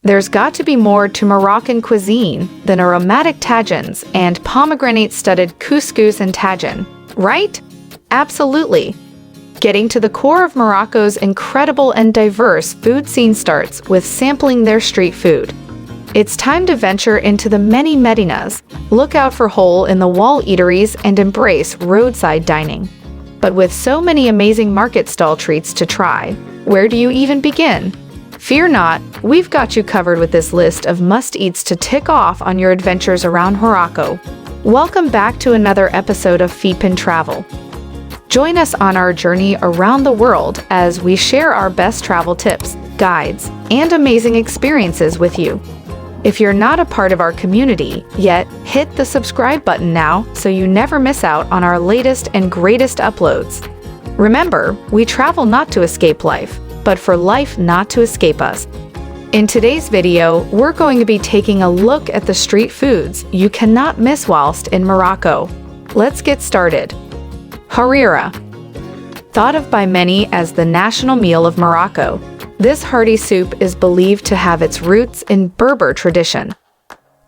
There's got to be more to Moroccan cuisine than aromatic tagines and pomegranate-studded couscous and tagine, right? Absolutely. Getting to the core of Morocco's incredible and diverse food scene starts with sampling their street food. It's time to venture into the many medinas, look out for hole-in-the-wall eateries, and embrace roadside dining. But with so many amazing market stall treats to try, where do you even begin? Fear not, we've got you covered with this list of must-eats to tick off on your adventures around Morocco. Welcome back to another episode of Feetpin Travel. Join us on our journey around the world as we share our best travel tips, guides, and amazing experiences with you. If you're not a part of our community yet, hit the subscribe button now so you never miss out on our latest and greatest uploads. Remember, we travel not to escape life, but for life not to escape us. In today's video, we're going to be taking a look at the street foods you cannot miss whilst in Morocco. Let's get started. Herrera. Thought of by many as the national meal of Morocco, this hearty soup is believed to have its roots in Berber tradition.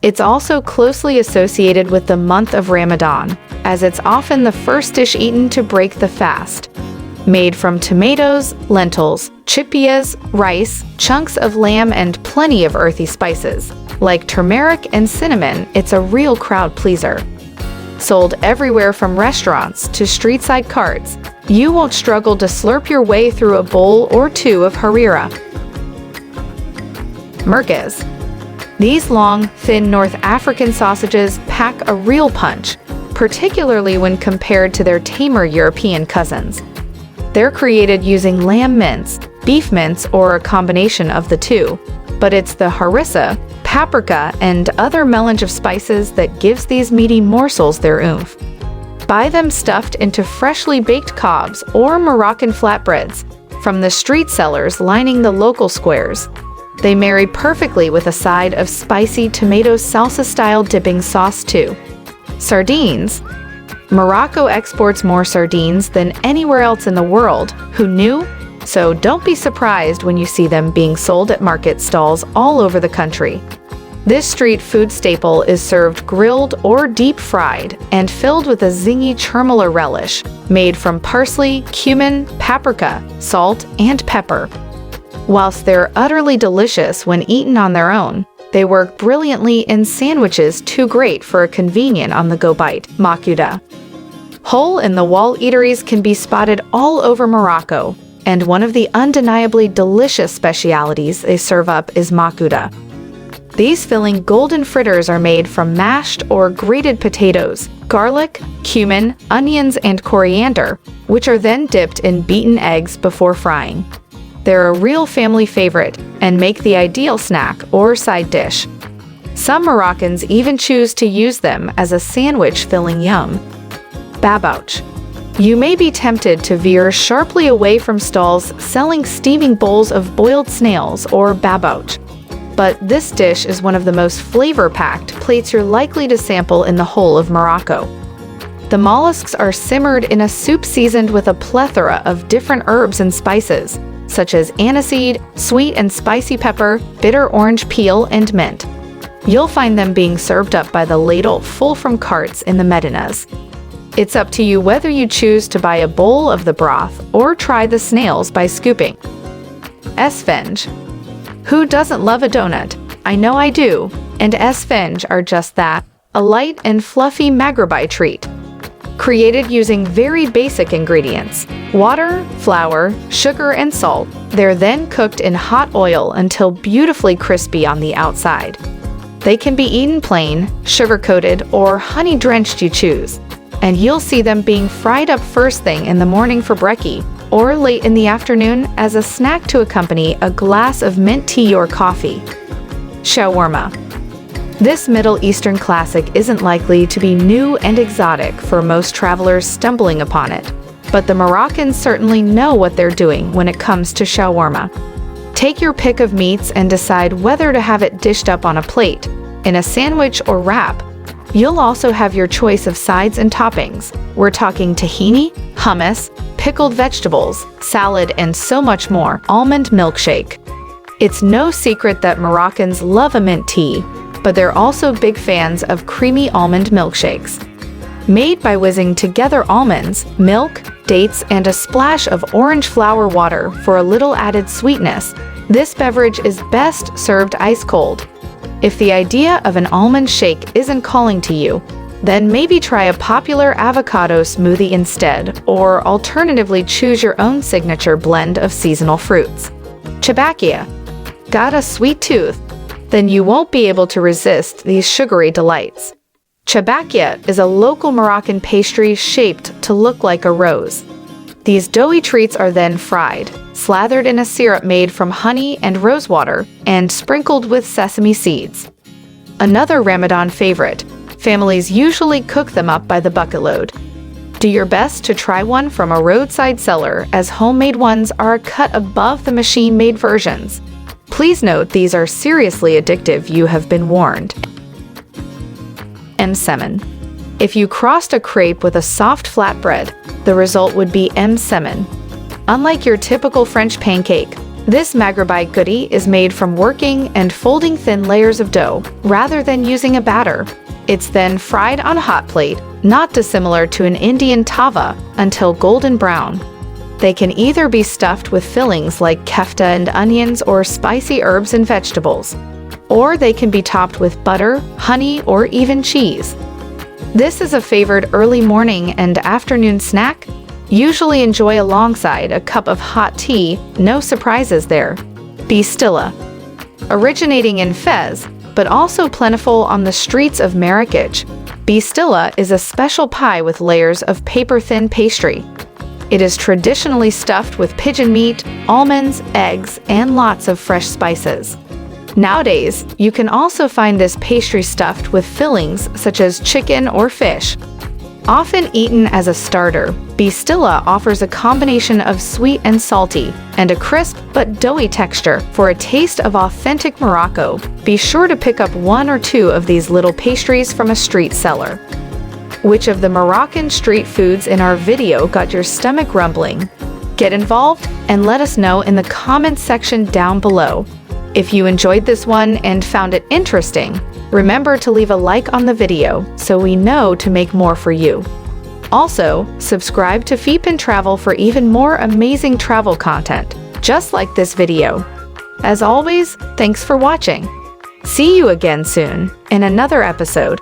It's also closely associated with the month of Ramadan, as it's often the first dish eaten to break the fast. Made from tomatoes, lentils, chickpeas, rice, chunks of lamb, and plenty of earthy spices. Like turmeric and cinnamon, it's a real crowd pleaser. Sold everywhere from restaurants to street-side carts, you won't struggle to slurp your way through a bowl or two of Herrera. Merguez. These long, thin North African sausages pack a real punch, particularly when compared to their tamer European cousins. They're created using lamb mince, beef mince, or a combination of the two, but it's the harissa, paprika, and other melange of spices that gives these meaty morsels their oomph. Buy them stuffed into freshly baked cobs or Moroccan flatbreads from the street sellers lining the local squares. They marry perfectly with a side of spicy tomato salsa-style dipping sauce too. Sardines. Morocco exports more sardines than anywhere else in the world. Who knew? So don't be surprised when you see them being sold at market stalls all over the country. This street food staple is served grilled or deep-fried and filled with a 𝐦𝐤𝐤𝐿 relish made from parsley, cumin, paprika, salt, and pepper. Whilst they're utterly delicious when eaten on their own, they work brilliantly in sandwiches too great for a convenient on-the-go bite, makuda. Hole-in-the-wall eateries can be spotted all over Morocco, and one of the undeniably delicious specialities they serve up is makuda. These filling golden fritters are made from mashed or grated potatoes, garlic, cumin, onions, and coriander, which are then dipped in beaten eggs before frying. They're a real family favorite and make the ideal snack or side dish. Some Moroccans even choose to use them as a sandwich-filling yum. Babouch. You may be tempted to veer sharply away from stalls selling steaming bowls of boiled snails or babouch. But this dish is one of the most flavor-packed plates you're likely to sample in the whole of Morocco. The mollusks are simmered in a soup seasoned with a plethora of different herbs and spices, such as aniseed, sweet and spicy pepper, bitter orange peel, and mint. You'll find them being served up by the ladle full from carts in the medinas. It's up to you whether you choose to buy a bowl of the broth or try the snails by scooping. Sfinge. Who doesn't love a donut? I know I do, and sfinge are just that, a light and fluffy Magibite treat. Created using very basic ingredients, water, flour, sugar, and salt, they're then cooked in hot oil until beautifully crispy on the outside. They can be eaten plain, sugar-coated, or honey-drenched, you choose. And you'll see them being fried up first thing in the morning for brekkie, or late in the afternoon as a snack to accompany a glass of mint tea or coffee. Shawarma. This Middle Eastern classic isn't likely to be new and exotic for most travelers stumbling upon it, but the Moroccans certainly know what they're doing when it comes to shawarma. Take your pick of meats and decide whether to have it dished up on a plate, in a sandwich or wrap. You'll also have your choice of sides and toppings. We're talking tahini, hummus, pickled vegetables, salad, and so much more. Almond milkshake. It's no secret that Moroccans love a mint tea, but they're also big fans of creamy almond milkshakes. Made by whizzing together almonds, milk, dates, and a splash of orange flower water for a little added sweetness, this beverage is best served ice cold. If the idea of an almond shake isn't calling to you, then maybe try a popular avocado smoothie instead, or alternatively choose your own signature blend of seasonal fruits. Chabakia. Got a sweet tooth? Then you won't be able to resist these sugary delights. Chabakia is a local Moroccan pastry shaped to look like a rose. These doughy treats are then fried, slathered in a syrup made from honey and rosewater, and sprinkled with sesame seeds. Another Ramadan favorite, families usually cook them up by the bucket load. Do your best to try one from a roadside seller, as homemade ones are a cut above the machine-made versions. Please note these are seriously addictive, you have been warned. 𝐬𝐚𝐬𝐸. If you crossed a crepe with a soft flatbread, the result would be 𝐬𝐚𝐸𝐸. Unlike your typical French pancake, this Magibite goodie is made from working and folding thin layers of dough, rather than using a batter. It's then fried on a hot plate, not dissimilar to an Indian tava, until golden brown. They can either be stuffed with fillings like kefta and onions or spicy herbs and vegetables, or they can be topped with butter, honey, or even cheese. This is a favored early morning and afternoon snack. Usually enjoy alongside a cup of hot tea, no surprises there. Bistilla. Originating in Fez, but also plentiful on the streets of Marrakech, Bistilla is a special pie with layers of paper-thin pastry. It is traditionally stuffed with pigeon meat, almonds, eggs, and lots of fresh spices. Nowadays, you can also find this pastry stuffed with fillings such as chicken or fish. Often eaten as a starter, Bistilla offers a combination of sweet and salty, and a crisp but doughy texture. For a taste of authentic Morocco, be sure to pick up one or two of these little pastries from a street seller. Which of the Moroccan street foods in our video got your stomach rumbling? Get involved and let us know in the comments section down below. If you enjoyed this one and found it interesting, remember to leave a like on the video so we know to make more for you. Also, subscribe to Feetpin Travel for even more amazing travel content, just like this video. As always, thanks for watching. See you again soon in another episode.